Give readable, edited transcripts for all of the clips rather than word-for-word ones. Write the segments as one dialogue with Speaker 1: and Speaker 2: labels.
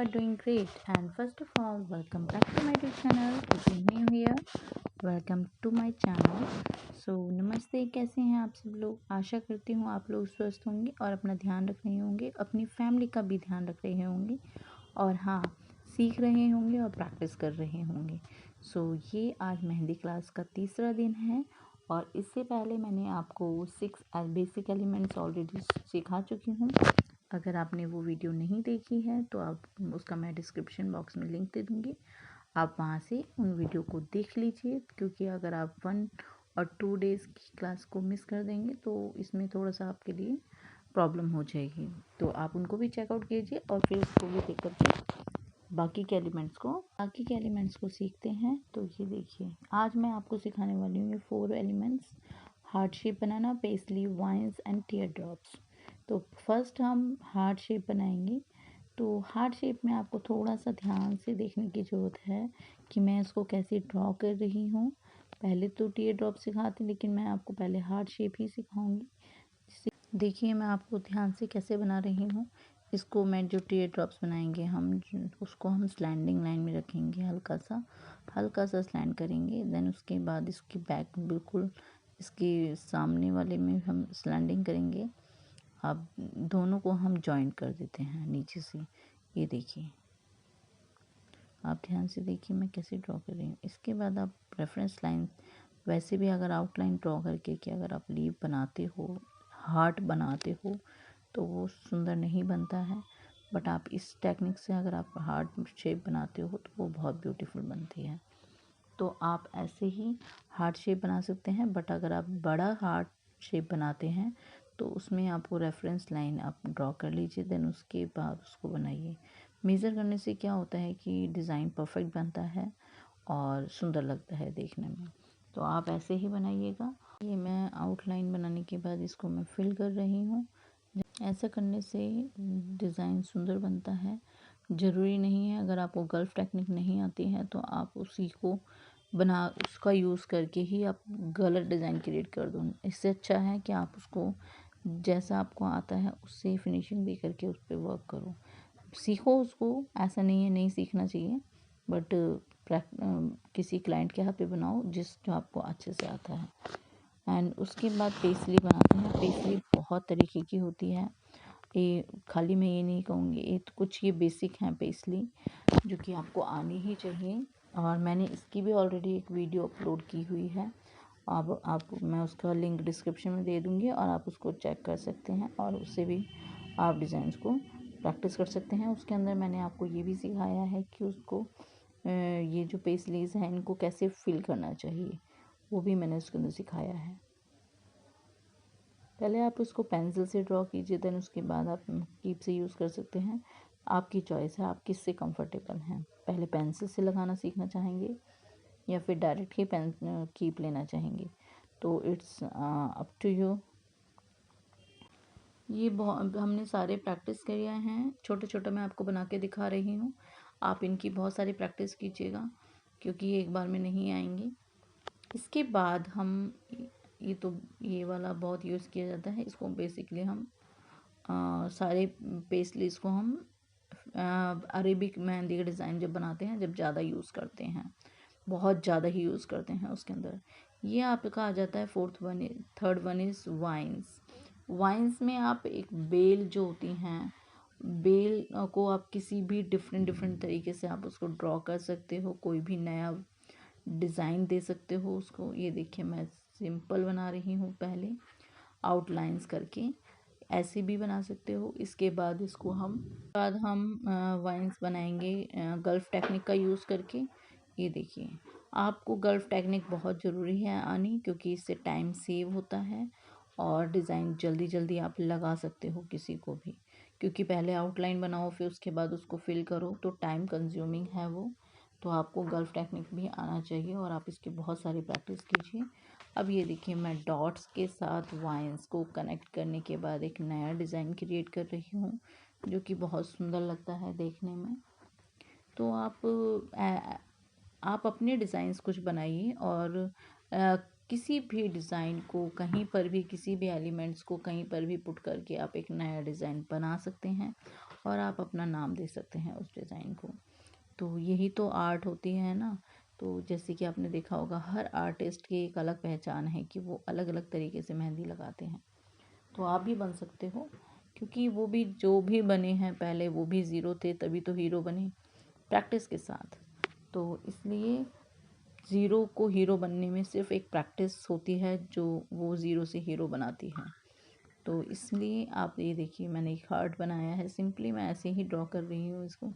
Speaker 1: are doing great. And first of all, welcome back to my YouTube channel. If you're new here, welcome to my channel. नमस्ते, कैसे हैं आप सब लोग। आशा करती हूँ आप लोग स्वस्थ होंगे और अपना ध्यान रख रहे होंगे, अपनी फैमिली का भी ध्यान रख रहे होंगे और हाँ, सीख रहे होंगे और प्रैक्टिस कर रहे होंगे। ये आज मेहंदी क्लास का तीसरा दिन है और इससे पहले मैंने आपको 6 बेसिक एलिमेंट्स ऑलरेडी सिखा चुकी हूँ। अगर आपने वो वीडियो नहीं देखी है तो आप उसका मैं डिस्क्रिप्शन बॉक्स में लिंक दे दूँगी, आप वहाँ से उन वीडियो को देख लीजिए। क्योंकि अगर आप 1 और 2 डेज़ की क्लास को मिस कर देंगे तो इसमें थोड़ा सा आपके लिए प्रॉब्लम हो जाएगी। तो आप उनको भी चेकआउट कीजिए और फिर उसको भी देख करके बाकी के एलिमेंट्स को सीखते हैं। तो ये देखिए, आज मैं आपको सिखाने वाली हूँ ये 4 एलिमेंट्स: हार्ट शेप बनाना, paisley, vines and tear drops. तो फर्स्ट हम हार्ट शेप बनाएंगे। तो हार्ट शेप में आपको थोड़ा सा ध्यान से देखने की ज़रूरत है कि मैं इसको कैसे ड्रॉ कर रही हूँ। पहले तो टीयर ड्रॉप सिखाती, लेकिन मैं आपको पहले हार्ट शेप ही सिखाऊंगी। देखिए मैं आपको ध्यान से कैसे बना रही हूँ। इसको मैं जो टीयर ड्रॉप्स बनाएंगे उसको हम स्लैंडिंग लाइन में रखेंगे, हल्का सा स्लैंड करेंगे। देन उसके बाद इसकी बैक बिल्कुल इसके सामने वाले में हम स्लैंडिंग करेंगे। अब दोनों को हम जॉइंट कर देते हैं नीचे से। ये देखिए, आप ध्यान से देखिए मैं कैसे ड्रॉ कर रही हूँ। इसके बाद आप रेफरेंस लाइन, वैसे भी अगर आउटलाइन ड्रॉ करके कि अगर आप लीव बनाते हो, हार्ट बनाते हो तो वो सुंदर नहीं बनता है, बट आप इस टेक्निक से अगर आप हार्ट शेप बनाते हो तो वो बहुत ब्यूटीफुल बनती है। तो आप ऐसे ही हार्ट शेप बना सकते हैं, बट अगर आप बड़ा हार्ट शेप बनाते हैं तो उसमें आपको रेफरेंस लाइन आप ड्रॉ कर लीजिए। देन उसके बाद उसको बनाइए। मेज़र करने से क्या होता है कि डिज़ाइन परफेक्ट बनता है और सुंदर लगता है देखने में। तो आप ऐसे ही बनाइएगा। ये मैं आउटलाइन बनाने के बाद इसको मैं फिल कर रही हूँ। ऐसा करने से डिज़ाइन सुंदर बनता है। ज़रूरी नहीं है, अगर आपको गल्फ टेक्निक नहीं आती है तो आप उसी को उसका यूज़ करके ही आप गलत डिज़ाइन क्रिएट कर दो। इससे अच्छा है कि आप उसको जैसा आपको आता है उससे फिनिशिंग दे करके उस पर वर्क करो, सीखो उसको। ऐसा नहीं है नहीं सीखना चाहिए, बट किसी क्लाइंट के हाथ पे बनाओ जो आपको अच्छे से आता है। एंड उसके बाद पेस्ली बनाते हैं। पेस्ली बहुत तरीके की होती है, ये खाली मैं ये नहीं कहूँगी, ये तो कुछ ये बेसिक हैं पेस्ली जो कि आपको आनी ही चाहिए। और मैंने इसकी भी ऑलरेडी एक वीडियो अपलोड की हुई है। अब मैं उसका लिंक डिस्क्रिप्शन में दे दूँगी और आप उसको चेक कर सकते हैं और उससे भी आप डिज़ाइंस को प्रैक्टिस कर सकते हैं। उसके अंदर मैंने आपको ये भी सिखाया है कि उसको ये जो पेस्लीज हैं इनको कैसे फिल करना चाहिए, वो भी मैंने उसके अंदर सिखाया है। पहले आप उसको पेंसिल से ड्रॉ कीजिए, देन उसके बाद आप कीप से यूज़ कर सकते हैं। आपकी चॉइस है, आप किससे कंफर्टेबल हैं। पहले पेंसिल से लगाना सीखना चाहेंगे या फिर डायरेक्ट ही पेन कीप लेना चाहेंगे, तो इट्स अप टू यू। ये बहुत हमने सारे प्रैक्टिस किए हैं, छोटे छोटे मैं आपको बना के दिखा रही हूँ। आप इनकी बहुत सारी प्रैक्टिस कीजिएगा क्योंकि ये एक बार में नहीं आएंगे। इसके बाद हम ये वाला बहुत यूज़ किया जाता है। इसको बेसिकली हम सारे पेस्टलीज को हम अरेबिक मेहंदी का डिज़ाइन जब बनाते हैं, जब ज़्यादा यूज़ करते हैं, बहुत ज़्यादा ही यूज़ करते हैं उसके अंदर। ये आपका आ जाता है third one is vines. Vines में आप एक बेल जो होती हैं, बेल को आप किसी भी डिफरेंट तरीके से आप उसको ड्रॉ कर सकते हो, कोई भी नया डिज़ाइन दे सकते हो उसको। ये देखिए मैं सिंपल बना रही हूँ, पहले आउटलाइंस करके ऐसे भी बना सकते हो। इसके बाद हम वाइन्स बनाएंगे गल्फ टेक्निक का यूज़ करके। ये देखिए, आपको गल्फ टेक्निक बहुत ज़रूरी है आनी, क्योंकि इससे टाइम सेव होता है और डिज़ाइन जल्दी जल्दी आप लगा सकते हो किसी को भी। क्योंकि पहले आउटलाइन बनाओ फिर उसके बाद उसको फिल करो तो टाइम कंज्यूमिंग है वो। तो आपको गल्फ टेक्निक भी आना चाहिए और आप इसकी बहुत सारी प्रैक्टिस कीजिए। अब ये देखिए, मैं डॉट्स के साथ वाइन्स को कनेक्ट करने के बाद एक नया डिज़ाइन क्रिएट कर रही हूँ जो कि बहुत सुंदर लगता है देखने में। तो आप अपने डिज़ाइंस कुछ बनाइए और किसी भी डिज़ाइन को कहीं पर भी, किसी भी एलिमेंट्स को कहीं पर भी पुट करके आप एक नया डिज़ाइन बना सकते हैं और आप अपना नाम दे सकते हैं उस डिज़ाइन को। तो यही तो आर्ट होती है ना। तो जैसे कि आपने देखा होगा हर आर्टिस्ट की एक अलग पहचान है कि वो अलग अलग तरीके से मेहंदी लगाते हैं। तो आप भी बन सकते हो, क्योंकि वो भी जो भी बने हैं पहले वो भी ज़ीरो थे, तभी तो हीरो बने प्रैक्टिस के साथ। तो इसलिए ज़ीरो को हीरो बनने में सिर्फ एक प्रैक्टिस होती है जो वो ज़ीरो से हीरो बनाती है। तो इसलिए आप ये देखिए मैंने एक हार्ट बनाया है, सिंपली मैं ऐसे ही ड्रॉ कर रही हूँ इसको,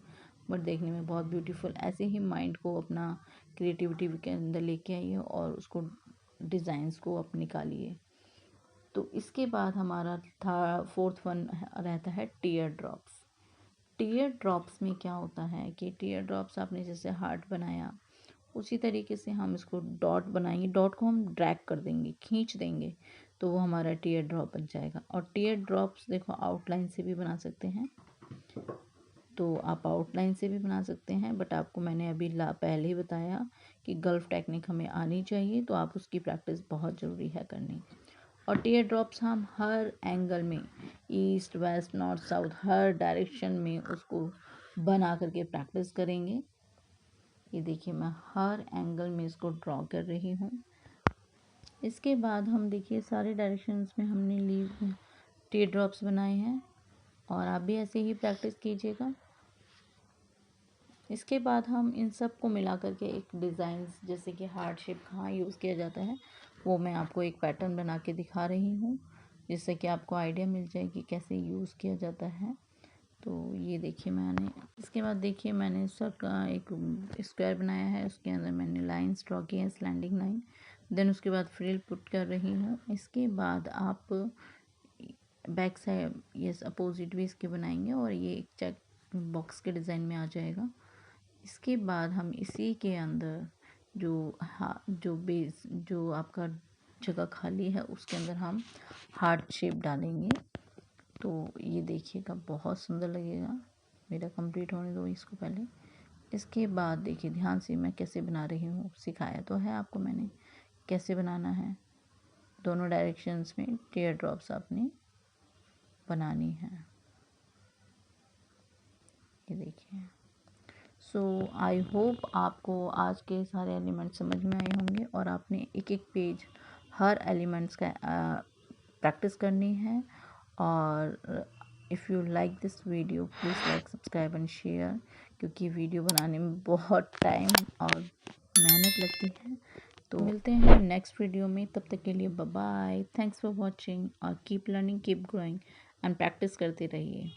Speaker 1: बट देखने में बहुत ब्यूटीफुल। ऐसे ही माइंड को अपना क्रिएटिविटी के अंदर लेके आइए और उसको डिज़ाइंस को आप निकालिए। तो इसके बाद हमारा था फोर्थ वन रहता है टीयर ड्रॉप्स। टीयर ड्रॉप्स में क्या होता है कि टीयर ड्रॉप्स आपने जैसे हार्ट बनाया उसी तरीके से हम इसको डॉट बनाएंगे, डॉट को हम ड्रैग कर देंगे, खींच देंगे, तो वो हमारा टीयर ड्रॉप बन जाएगा। और टीयर ड्रॉप्स देखो आउटलाइन से भी बना सकते हैं, तो आप आउटलाइन से भी बना सकते हैं, बट आपको मैंने अभी पहले ही बताया कि गल्फ टेक्निक हमें आनी चाहिए, तो आप उसकी प्रैक्टिस बहुत ज़रूरी है करनी। और टीयर ड्रॉप्स हम हर एंगल में, ईस्ट वेस्ट नॉर्थ साउथ हर डायरेक्शन में उसको बना करके प्रैक्टिस करेंगे। ये देखिए मैं हर एंगल में इसको ड्रॉ कर रही हूँ। इसके बाद हम देखिए सारे डायरेक्शंस में हमने लीव टीयर ड्रॉप्स बनाए हैं, और आप भी ऐसे ही प्रैक्टिस कीजिएगा। इसके बाद हम इन सब को मिला करके एक डिज़ाइंस जैसे कि हार्ट शेप कहाँ यूज़ किया जाता है वो मैं आपको एक पैटर्न बना के दिखा रही हूँ, जिससे कि आपको आइडिया मिल जाए कि कैसे यूज़ किया जाता है। तो ये देखिए मैंने, इसके बाद देखिए मैंने का एक स्क्वायर बनाया है, उसके अंदर मैंने लाइंस ड्रॉ की है, स्लैंडिंग लाइन। देन उसके बाद फ्रिल पुट कर रही हूँ। इसके बाद आप बैक साइड ये अपोजिट भी इसके बनाएंगे और ये एक चेक बॉक्स के डिज़ाइन में आ जाएगा। इसके बाद हम इसी के अंदर जो बेस जो आपका जगह खाली है उसके अंदर हम हार्ट शेप डालेंगे। तो ये देखिएगा बहुत सुंदर लगेगा। मेरा कंप्लीट होने दो इसको पहले। इसके बाद देखिए ध्यान से मैं कैसे बना रही हूँ, सिखाया तो है आपको मैंने कैसे बनाना है। दोनों डायरेक्शंस में टीयर ड्रॉप्स आपने बनानी है। ये देखिए। सो आई होप आपको आज के सारे एलिमेंट समझ में आए होंगे और आपने एक एक पेज हर एलिमेंट्स का प्रैक्टिस करनी है। और if you like this video please like subscribe and share, क्योंकि वीडियो बनाने में बहुत टाइम और मेहनत लगती है। तो मिलते हैं नेक्स्ट वीडियो में, तब तक के लिए bye bye. Thanks for watching और keep learning keep growing and practice करते रहिए।